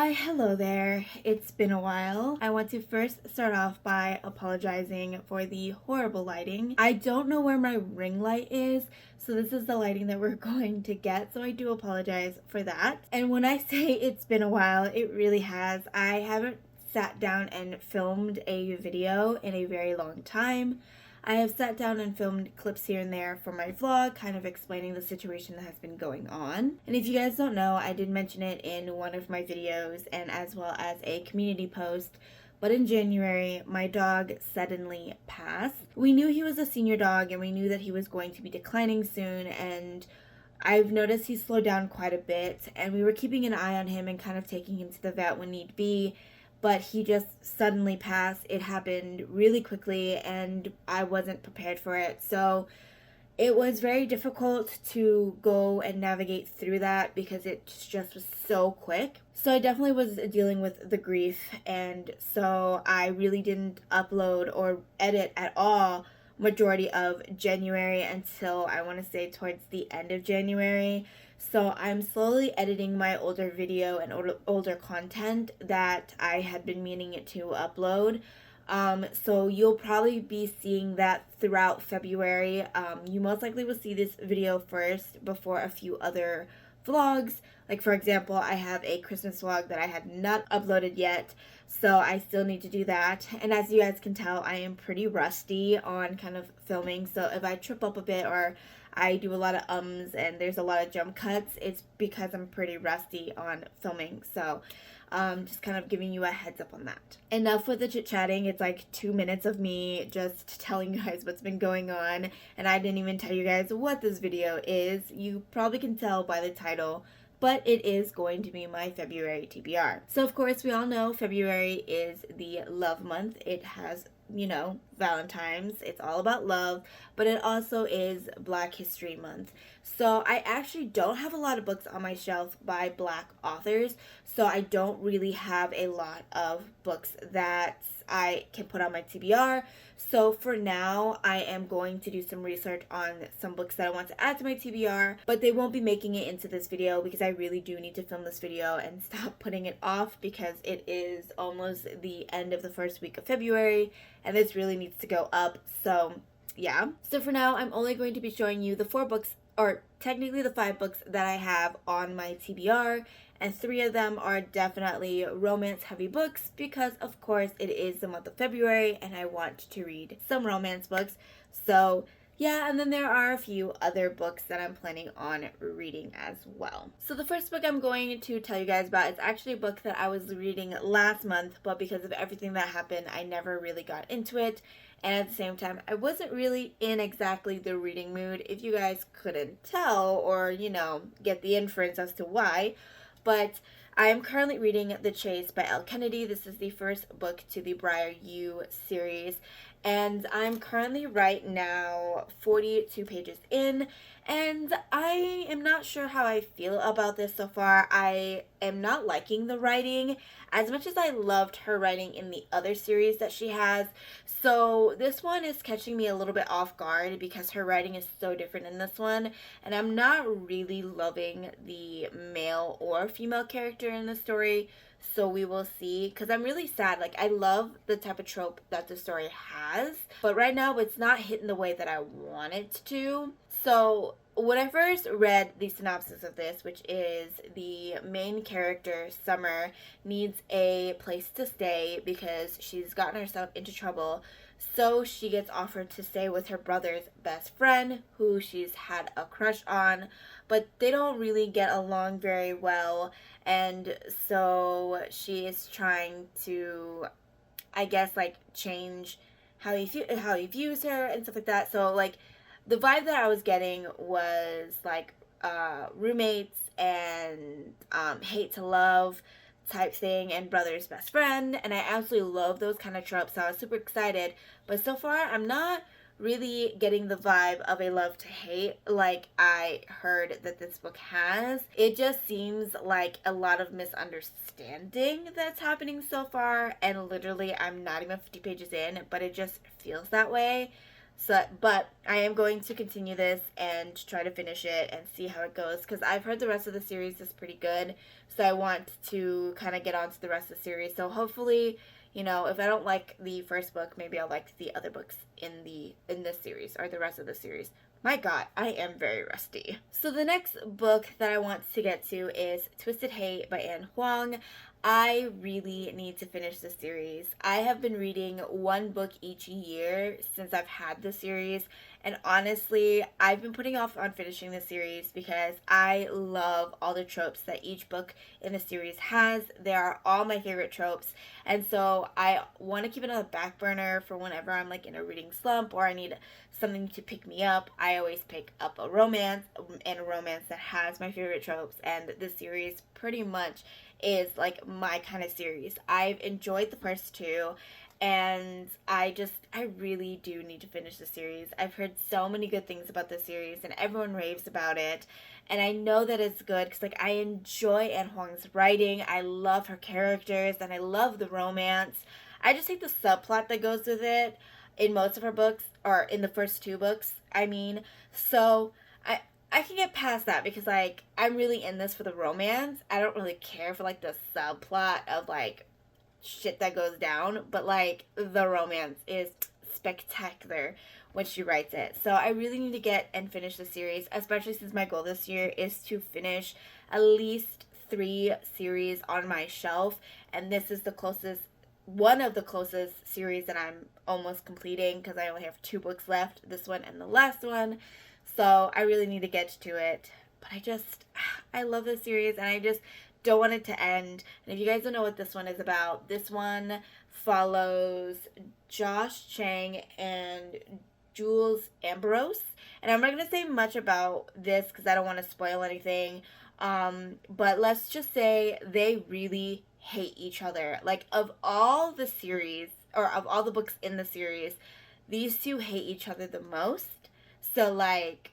Why, hello there. It's been a while. I want to first start off by apologizing for the horrible lighting. I don't know where my ring light is, so this is the lighting that we're going to get, so I do apologize for that. And when I say it's been a while, it really has. I haven't sat down and filmed a video in a very long time. I have sat down and filmed clips here and there for my vlog, kind of explaining the situation that has been going on. And if you guys don't know, I did mention it in one of my videos and as well as a community post. But in January, my dog suddenly passed. We knew he was a senior dog and we knew that he was going to be declining soon, and I've noticed he's slowed down quite a bit, and we were keeping an eye on him and kind of taking him to the vet when need be. But he just suddenly passed. It happened really quickly and I wasn't prepared for it. So it was very difficult to go and navigate through that because it just was so quick. So I definitely was dealing with the grief, and so I really didn't upload or edit at all majority of January until I want to say towards the end of January. So I'm slowly editing my older video and older content that I had been meaning to upload. So you'll probably be seeing that throughout February. You most likely will see this video first before a few other vlogs. Like, for example, I have a Christmas vlog that I had not uploaded yet, so I still need to do that. And as you guys can tell, I am pretty rusty on kind of filming, so if I trip up a bit or I do a lot of ums and there's a lot of jump cuts, it's because I'm pretty rusty on filming. So just kind of giving you a heads up on that. Enough with the chit-chatting. It's like 2 minutes of me just telling you guys what's been going on, and I didn't even tell you guys what this video is. You probably can tell by the title, but it is going to be my February TBR. So of course we all know February is the love month. It has, Valentine's. It's all about love, but it also is Black History Month. So I actually don't have a lot of books on my shelf by Black authors, so I don't really have a lot of books that I can put on my TBR. So for now, I am going to do some research on some books that I want to add to my TBR, but they won't be making it into this video because I really do need to film this video and stop putting it off because it is almost the end of the first week of February and this really needs to go up. So yeah. So for now, I'm only going to be showing you the 4 books, or technically the 5 books that I have on my TBR, and 3 of them are definitely romance heavy books because of course it is the month of February and I want to read some romance books. So yeah, and then there are a few other books that I'm planning on reading as well. So the first book I'm going to tell you guys about is actually a book that I was reading last month, but because of everything that happened, I never really got into it. And at the same time, I wasn't really in exactly the reading mood, if you guys couldn't tell or, get the inference as to why. But I am currently reading The Chase by Elle Kennedy. This is the first book to the Briar U series. And I'm currently right now 42 pages in. And I am not sure how I feel about this so far. I am not liking the writing as much as I loved her writing in the other series that she has. So this one is catching me a little bit off guard because her writing is so different in this one. And I'm not really loving the male or female character in the story. So we will see, because I'm really sad. Like, I love the type of trope that the story has, but right now it's not hitting the way that I want it to. So when I first read the synopsis of this, which is the main character, Summer, needs a place to stay because she's gotten herself into trouble. So she gets offered to stay with her brother's best friend, who she's had a crush on, but they don't really get along very well. And so she is trying to, I guess, like, change how he views her and stuff like that. So, like, the vibe that I was getting was, like, roommates and hate to love type thing and brother's best friend. And I absolutely love those kind of tropes, so I was super excited. But so far, I'm not really getting the vibe of a love to hate like I heard that this book has. It just seems like a lot of misunderstanding that's happening so far, and literally I'm not even 50 pages in, but it just feels that way. So, but I am going to continue this and try to finish it and see how it goes, because I've heard the rest of the series is pretty good. So I want to kind of get on to the rest of the series. So hopefully, you know, if I don't like the first book, maybe I'll like the other books in this series or the rest of the series. My God, I am very rusty. So the next book that I want to get to is Twisted Hate by Anne Huang. I really need to finish the series. I have been reading one book each year since I've had the series, and honestly, I've been putting off on finishing the series because I love all the tropes that each book in the series has. They are all my favorite tropes, and so I want to keep it on the back burner for whenever I'm like in a reading slump or I need something to pick me up. I always pick up a romance, and a romance that has my favorite tropes, and this series pretty much is like my kind of series. I've enjoyed the first two, and I really do need to finish the series. I've heard so many good things about the series, and everyone raves about it, and I know that it's good because like I enjoy Anne Huang's writing. I love her characters, and I love the romance. I just hate the subplot that goes with it in most of her books, or in the first two books, I mean. So I can get past that because like I'm really in this for the romance. I don't really care for like the subplot of like shit that goes down, but like the romance is spectacular when she writes it. So I really need to get and finish the series, especially since my goal this year is to finish at least 3 series on my shelf, and this is the closest one of the closest series that I'm almost completing because I only have 2 books left, this one and the last one. So I really need to get to it. But I love this series, and I just don't want it to end. And if you guys don't know what this one is about, this one follows Josh Chang and Jules Ambrose. And I'm not going to say much about this because I don't want to spoil anything. But let's just say they really hate each other. Like, of all the series, or of all the books in the series, these two hate each other the most. So, like,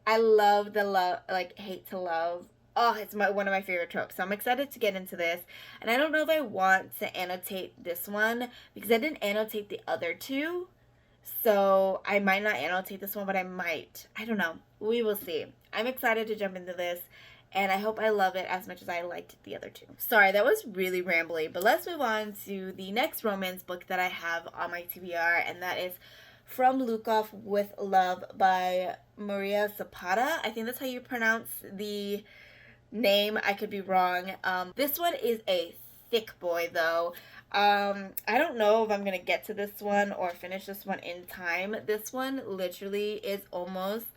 I love the love, like, hate to love. Oh, it's one of my favorite tropes. So I'm excited to get into this. And I don't know if I want to annotate this one because I didn't annotate the other two. So I might not annotate this one, but I might. I don't know. We will see. I'm excited to jump into this, and I hope I love it as much as I liked the other two. Sorry, that was really rambly, but let's move on to the next romance book that I have on my TBR, and that is From Lukov with Love by Maria Zapata. I think that's how you pronounce the name. I could be wrong. This one is a thick boy, though. I don't know if I'm gonna get to this one or finish this one in time. This one literally is almost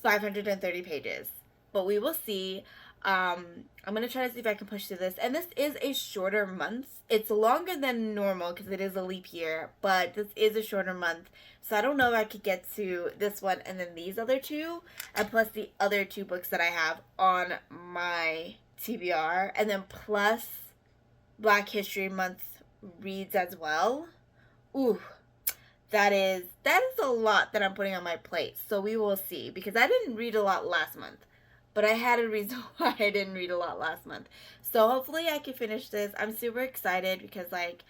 530 pages, but we will see. I'm gonna try to see if I can push through this, and this is a shorter month. It's longer than normal because it is a leap year, but this is a shorter month, so I don't know if I could get to this one and then these other two, and plus the other 2 books that I have on my TBR, and then plus Black History Month reads as well. Ooh, that is a lot that I'm putting on my plate. So we will see, because I didn't read a lot last month, but I had a reason why I didn't read a lot last month. So hopefully I can finish this. I'm super excited because like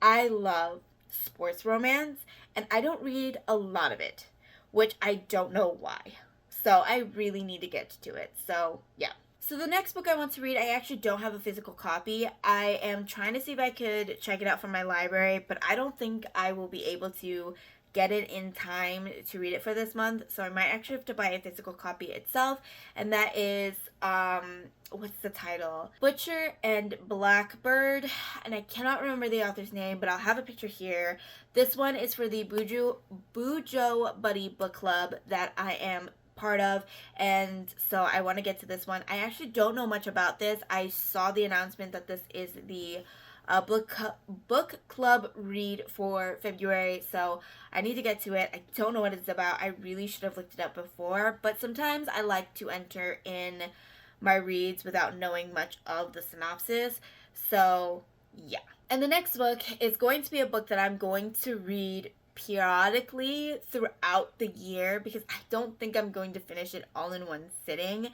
I love sports romance, and I don't read a lot of it, which I don't know why. So I really need to get to it. So yeah. So the next book I want to read, I actually don't have a physical copy. I am trying to see if I could check it out from my library, but I don't think I will be able to get it in time to read it for this month. So I might actually have to buy a physical copy itself, and that is, what's the title? Butcher and Blackbird, and I cannot remember the author's name, but I'll have a picture here. This one is for the Bujo Buddy Book Club that I am part of, and so I want to get to this one. I actually don't know much about this. I saw the announcement that this is the book club read for February, so I need to get to it. I don't know what it's about. I really should have looked it up before, but sometimes I like to enter in my reads without knowing much of the synopsis. So yeah. And the next book is going to be a book that I'm going to read periodically throughout the year because I don't think I'm going to finish it all in one sitting.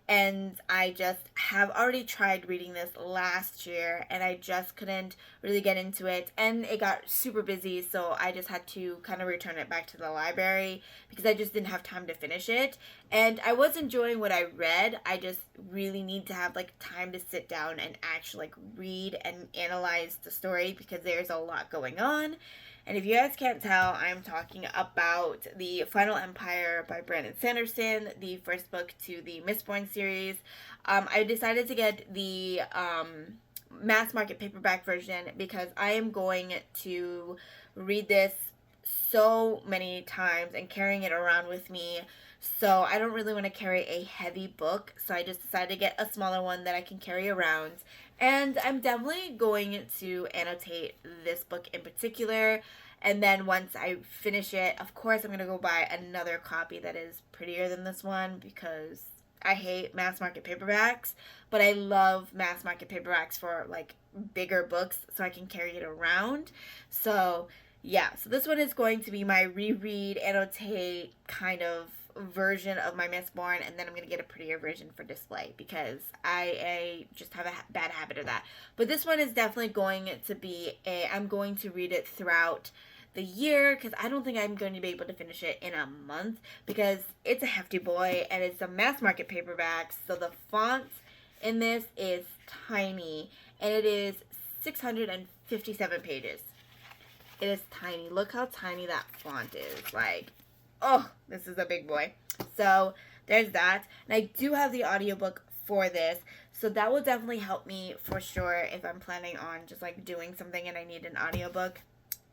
and I just have already tried reading this last year and I just couldn't really get into it, and it got super busy, so I just had to kind of return it back to the library because I just didn't have time to finish it. And I was enjoying what I read. I just really need to have like time to sit down and actually like read and analyze the story because there's a lot going on. And if you guys can't tell, I'm talking about The Final Empire by Brandon Sanderson, the first book to the Mistborn series. I decided to get the mass market paperback version because I am going to read this so many times and carrying it around with me. So I don't really want to carry a heavy book, so I just decided to get a smaller one that I can carry around. And I'm definitely going to annotate this book in particular. And then once I finish it, of course, I'm going to go buy another copy that is prettier than this one because I hate mass market paperbacks. But I love mass market paperbacks for like bigger books so I can carry it around. So yeah, so this one is going to be my reread, annotate kind of version of my Mistborn, and then I'm going to get a prettier version for display because I just have a bad habit of that. But this one is definitely going to be I'm going to read it throughout the year because I don't think I'm going to be able to finish it in a month because it's a hefty boy and it's a mass market paperback, so the font in this is tiny and it is 657 pages. It is tiny. Look how tiny that font is. Like, oh, this is a big boy. So there's that. And I do have the audiobook for this. So that will definitely help me for sure if I'm planning on just like doing something and I need an audiobook.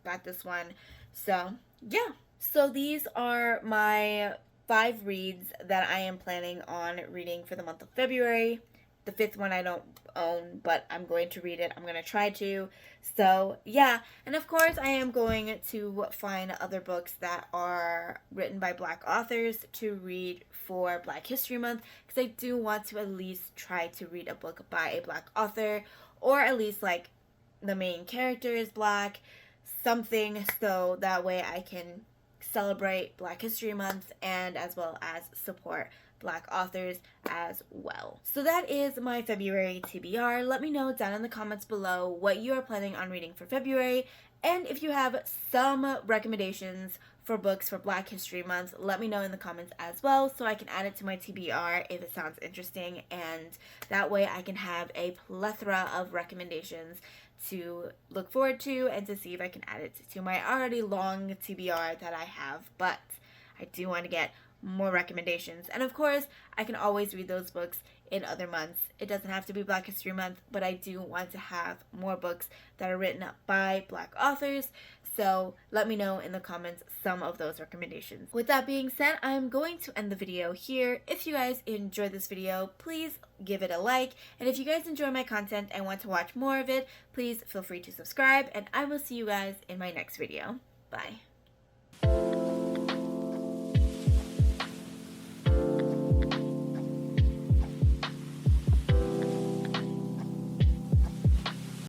Got this one. So yeah. So these are my 5 reads that I am planning on reading for the month of February. The 5th one I don't own, but I'm going to read it. I'm going to try to. So, yeah. And of course, I am going to find other books that are written by Black authors to read for Black History Month because I do want to at least try to read a book by a Black author, or at least like the main character is Black, something, so that way I can celebrate Black History Month and as well as support Black authors as well. So that is my February TBR. Let me know down in the comments below what you are planning on reading for February, and if you have some recommendations for books for Black History Month, let me know in the comments as well so I can add it to my TBR if it sounds interesting, and that way I can have a plethora of recommendations to look forward to and to see if I can add it to my already long TBR that I have. But I do want to get more recommendations, and of course I can always read those books in other months. It doesn't have to be Black History Month, but I do want to have more books that are written by Black authors, so let me know in the comments some of those recommendations. With that being said, I'm going to end the video here. If you guys enjoyed this video, please give it a like, and if you guys enjoy my content and want to watch more of it, please feel free to subscribe, and I will see you guys in my next video. Bye.